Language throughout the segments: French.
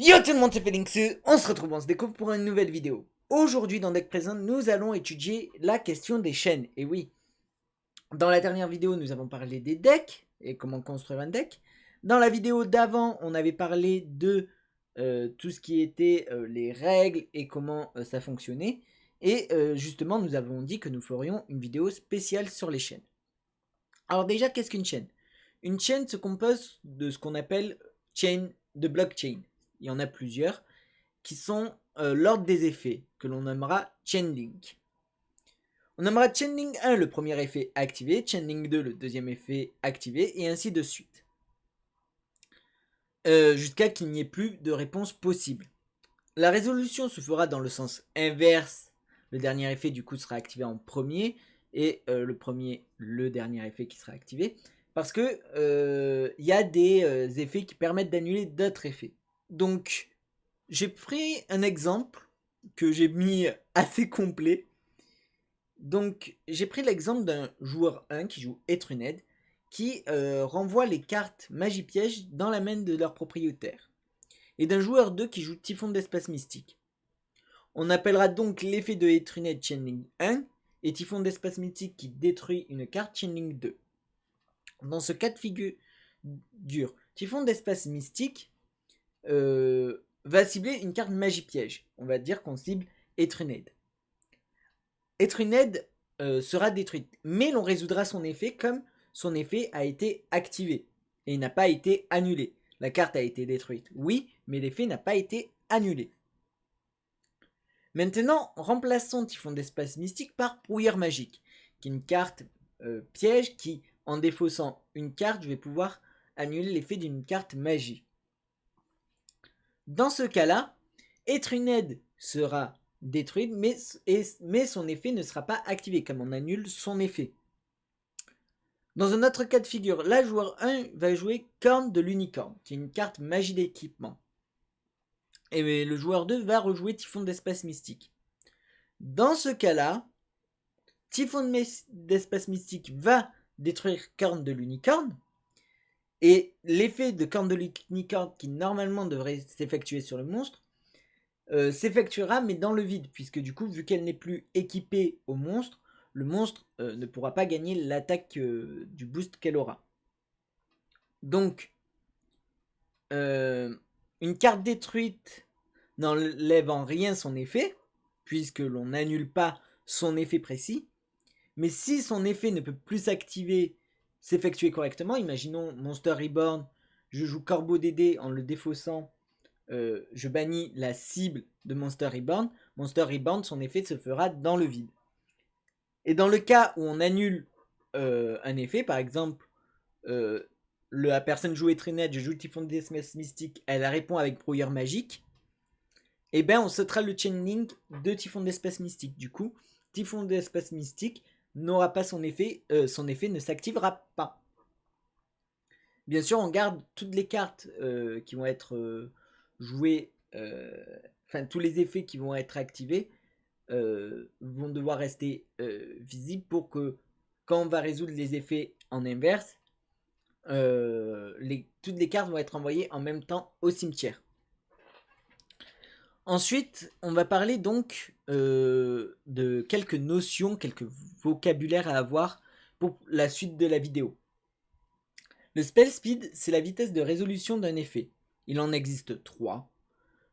Yo tout le monde, c'est Félix, on se retrouve, on se découvre pour une nouvelle vidéo. Aujourd'hui dans Deck Présent, nous allons étudier la question des chaînes. Et oui, dans la dernière vidéo, nous avons parlé des decks et comment construire un deck. Dans la vidéo d'avant, on avait parlé de tout ce qui était les règles et comment ça fonctionnait. Et justement, nous avons dit que nous ferions une vidéo spéciale sur les chaînes. Alors déjà, qu'est-ce qu'une chaîne? Une chaîne se compose de ce qu'on appelle chain de blockchain. Il y en a plusieurs qui sont l'ordre des effets, que l'on nommera Chainlink. On nommera Chainlink 1 le premier effet activé, Chainlink 2 le deuxième effet activé, et ainsi de suite. Jusqu'à qu'il n'y ait plus de réponse possible. La résolution se fera dans le sens inverse. Le dernier effet du coup sera activé en premier, et le dernier effet qui sera activé. Parce que y a des effets qui permettent d'annuler d'autres effets. Donc, j'ai pris un exemple que j'ai mis assez complet. Donc, j'ai pris l'exemple d'un joueur 1 qui joue Etruned, qui renvoie les cartes magie piège dans la main de leur propriétaire. Et d'un joueur 2 qui joue Typhon d'espace mystique. On appellera donc l'effet de Etruned Chainlink 1 et Typhon d'espace mystique qui détruit une carte Chainlink 2. Dans ce cas de figure, Typhon d'espace mystique va cibler une carte magie piège. On va dire qu'on cible Etruned. Etruned sera détruite, mais l'on résoudra son effet comme son effet a été activé et n'a pas été annulé. La carte a été détruite, oui, mais l'effet n'a pas été annulé. Maintenant, remplaçons Typhon d'espace mystique par Brouillard magique, qui est une carte piège qui, en défaussant une carte, je vais pouvoir annuler l'effet d'une carte magie. Dans ce cas-là, Etruned sera détruite, mais son effet ne sera pas activé, comme on annule son effet. Dans un autre cas de figure, là, joueur 1 va jouer Corne de l'Unicorne, qui est une carte magie d'équipement. Et le joueur 2 va rejouer Typhon d'espace mystique. Dans ce cas-là, Typhon d'espace mystique va détruire Corne de l'Unicorne, et l'effet de Corne de l'Unicorne, qui normalement devrait s'effectuer sur le monstre, s'effectuera mais dans le vide, puisque du coup, vu qu'elle n'est plus équipée au monstre, le monstre ne pourra pas gagner l'attaque du boost qu'elle aura. Donc, une carte détruite n'enlève en rien son effet, puisque l'on n'annule pas son effet précis. Mais si son effet ne peut plus s'effectuer correctement, imaginons Monster Reborn, je joue Corbeau Dédé en le défaussant, je bannis la cible de Monster Reborn. Monster Reborn, son effet se fera dans le vide. Et dans le cas où on annule un effet, par exemple, la personne joue Etruned, je joue Typhon d'espace mystique, elle répond avec Brouilleur magique, et ben on sautera le Chainlink de Typhon d'espace mystique. Du coup, Typhon d'espace mystique n'aura pas son effet ne s'activera pas. Bien sûr, on garde toutes les cartes qui vont être jouées, enfin tous les effets qui vont être activés vont devoir rester visibles pour que quand on va résoudre les effets en inverse, toutes les cartes vont être envoyées en même temps au cimetière. Ensuite, on va parler donc de quelques notions, quelques vocabulaires à avoir pour la suite de la vidéo. Le spell speed, c'est la vitesse de résolution d'un effet. Il en existe 3.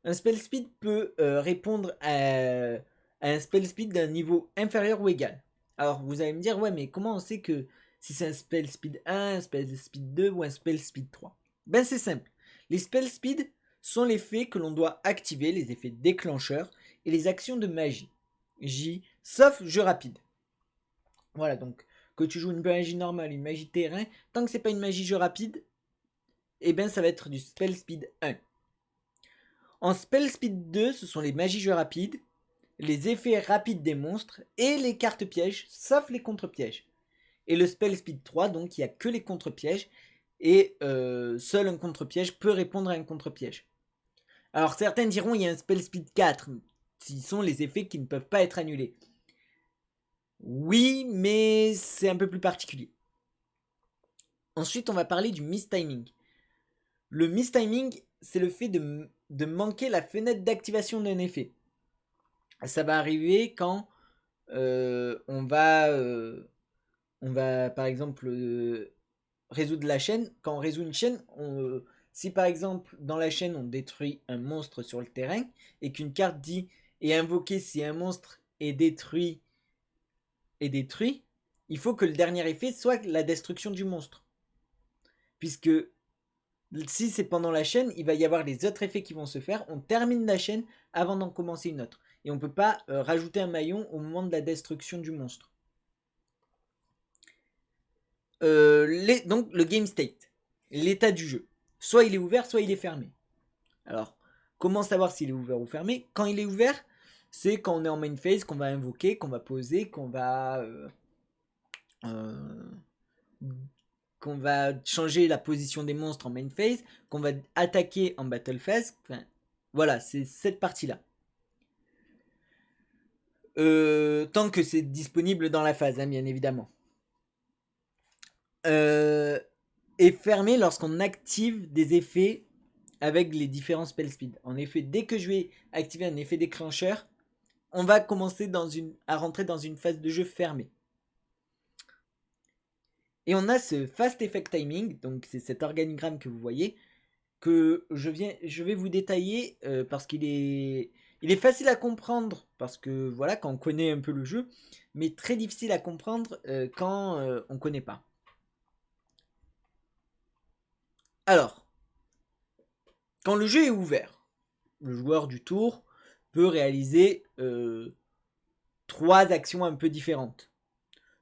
Un spell speed peut répondre à un spell speed d'un niveau inférieur ou égal. Alors vous allez me dire, ouais, mais comment on sait que si c'est un spell speed 1, un spell speed 2 ou un spell speed 3? Ben c'est simple. Les spell speed sont les effets que l'on doit activer, les effets déclencheurs et les actions de magie. Sauf jeu rapide. Voilà, donc que tu joues une magie normale, une magie terrain, tant que c'est pas une magie jeu rapide, et ben ça va être du spell speed 1. En spell speed 2, ce sont les magies jeux rapides, les effets rapides des monstres et les cartes pièges, sauf les contre-pièges. Et le spell speed 3, donc il n'y a que les contre-pièges, et seul un contre-piège peut répondre à un contre-piège. Alors certains diront il y a un spell speed 4, ce sont les effets qui ne peuvent pas être annulés. Oui, mais c'est un peu plus particulier. Ensuite, on va parler du mistiming. Le mistiming, c'est le fait de manquer la fenêtre d'activation d'un effet. Ça va arriver quand on va par exemple résoudre la chaîne. Quand on résout une chaîne, si par exemple dans la chaîne on détruit un monstre sur le terrain et qu'une carte dit et invoqué si un monstre est détruit, il faut que le dernier effet soit la destruction du monstre. Puisque si c'est pendant la chaîne, il va y avoir les autres effets qui vont se faire. On termine la chaîne avant d'en commencer une autre. Et on ne peut pas rajouter un maillon au moment de la destruction du monstre. Donc le game state, l'état du jeu. Soit il est ouvert, soit il est fermé. Alors, comment savoir s'il est ouvert ou fermé? Quand il est ouvert, c'est quand on est en main phase, qu'on va invoquer, qu'on va poser, qu'on va changer la position des monstres en main phase, qu'on va attaquer en battle phase. Enfin, voilà, c'est cette partie-là. Tant que c'est disponible dans la phase, hein, bien évidemment. Et fermé lorsqu'on active des effets avec les différents spell speed. En effet, dès que je vais activer un effet déclencheur, on va commencer à rentrer dans une phase de jeu fermée. Et on a ce fast effect timing, donc c'est cet organigramme que vous voyez, que je vais vous détailler parce qu'il est facile à comprendre, parce que voilà, quand on connaît un peu le jeu, mais très difficile à comprendre quand on connaît pas. Alors, quand le jeu est ouvert, le joueur du tour peut réaliser 3 actions un peu différentes.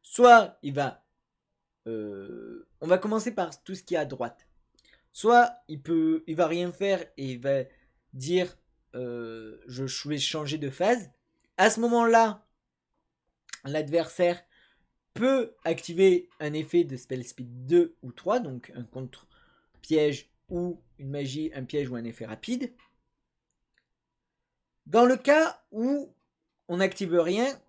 Soit on va commencer par tout ce qui est à droite. Soit il va rien faire et il va dire je vais changer de phase. À ce moment-là, l'adversaire peut activer un effet de spell speed 2 ou 3, donc un contre piège ou une magie, un piège ou un effet rapide. Dans le cas où on n'active rien,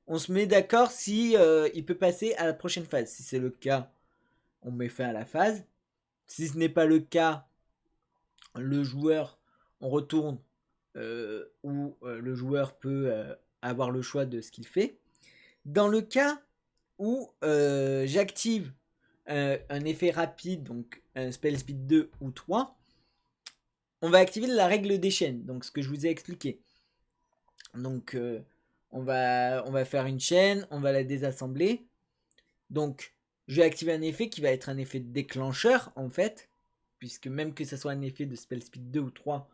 on se met d'accord si il peut passer à la prochaine phase. Si c'est le cas, on met fin à la phase. Si ce n'est pas le cas, le joueur, on retourne où le joueur peut avoir le choix de ce qu'il fait. Dans le cas où j'active un effet rapide, donc un spell speed 2 ou 3, on va activer la règle des chaînes, donc ce que je vous ai expliqué. Donc on va faire une chaîne, on va la désassembler. Donc je vais activer un effet qui va être un effet déclencheur en fait, puisque même que ce soit un effet de spell speed 2 ou 3,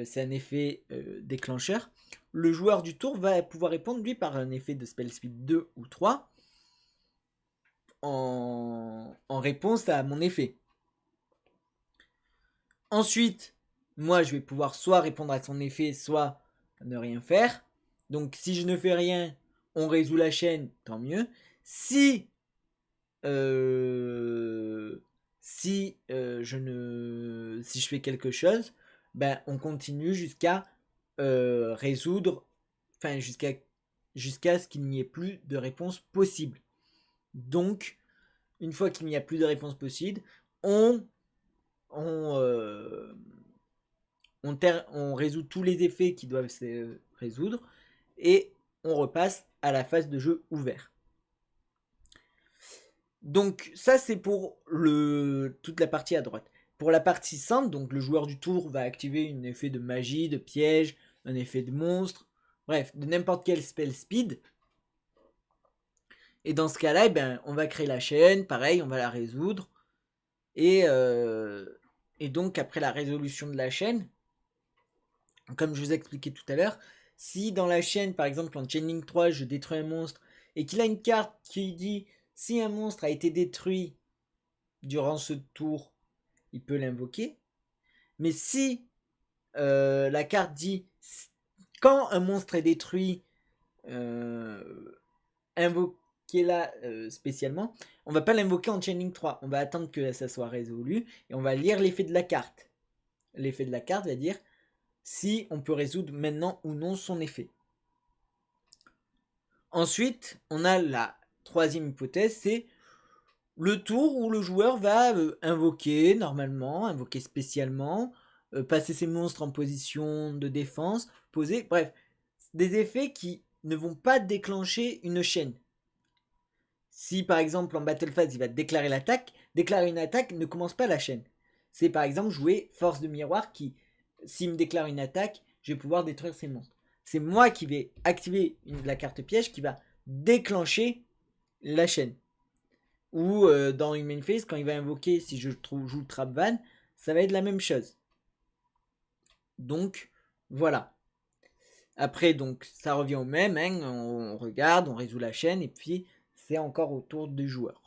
c'est un effet déclencheur. Le joueur du tour va pouvoir répondre lui par un effet de spell speed 2 ou 3 en réponse à mon effet. Ensuite, moi je vais pouvoir soit répondre à son effet, soit ne rien faire. Donc si je ne fais rien, on résout la chaîne, tant mieux. Si je fais quelque chose, ben on continue jusqu'à résoudre, enfin jusqu'à ce qu'il n'y ait plus de réponse possible. Donc, une fois qu'il n'y a plus de réponse possible, on résout tous les effets qui doivent se résoudre et on repasse à la phase de jeu ouvert. Donc ça c'est pour toute la partie à droite. Pour la partie centre, donc le joueur du tour va activer un effet de magie, de piège, un effet de monstre, bref, de n'importe quel spell speed. Et dans ce cas-là, ben, on va créer la chaîne, pareil, on va la résoudre. Et donc après la résolution de la chaîne, comme je vous ai expliqué tout à l'heure, si dans la chaîne, par exemple en chaining 3, je détruis un monstre et qu'il a une carte qui dit si un monstre a été détruit durant ce tour, il peut l'invoquer. Mais si la carte dit quand un monstre est détruit, invoquez-la spécialement, on va pas l'invoquer en chaining 3. On va attendre que ça soit résolu et on va lire l'effet de la carte. L'effet de la carte va dire si on peut résoudre maintenant ou non son effet. Ensuite, on a la troisième hypothèse, c'est le tour où le joueur va invoquer normalement, invoquer spécialement, passer ses monstres en position de défense, poser, bref, des effets qui ne vont pas déclencher une chaîne. Si par exemple en battle phase il va déclarer l'attaque, déclarer une attaque ne commence pas la chaîne. C'est par exemple jouer force de miroir qui, s'il me déclare une attaque, je vais pouvoir détruire ses monstres. C'est moi qui vais activer la carte piège qui va déclencher la chaîne. Ou dans une main phase, quand il va invoquer, si je joue Trap Van, ça va être la même chose. Donc voilà. Après, donc ça revient au même, hein, on regarde, on résout la chaîne, et puis c'est encore au tour du joueur.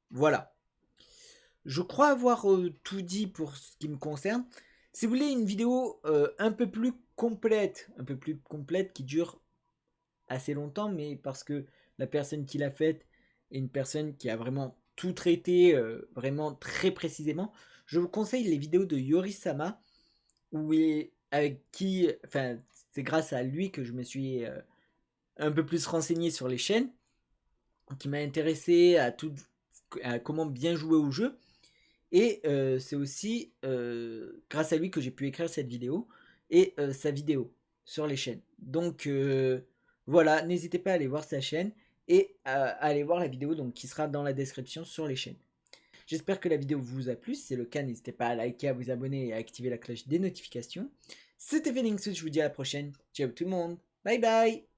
Voilà. Je crois avoir tout dit pour ce qui me concerne. Si vous voulez une vidéo un peu plus complète qui dure assez longtemps, mais parce que la personne qui l'a faite est une personne qui a vraiment tout traité vraiment très précisément, je vous conseille les vidéos de Yorisama, où avec qui, enfin, c'est grâce à lui que je me suis un peu plus renseigné sur les chaînes, qui m'a intéressé à comment bien jouer au jeu. Et c'est aussi grâce à lui que j'ai pu écrire cette vidéo et sa vidéo sur les chaînes. Donc voilà, n'hésitez pas à aller voir sa chaîne et à aller voir la vidéo donc, qui sera dans la description sur les chaînes. J'espère que la vidéo vous a plu. Si c'est le cas, n'hésitez pas à liker, à vous abonner et à activer la cloche des notifications. C'était Phoenix, je vous dis à la prochaine. Ciao tout le monde. Bye bye.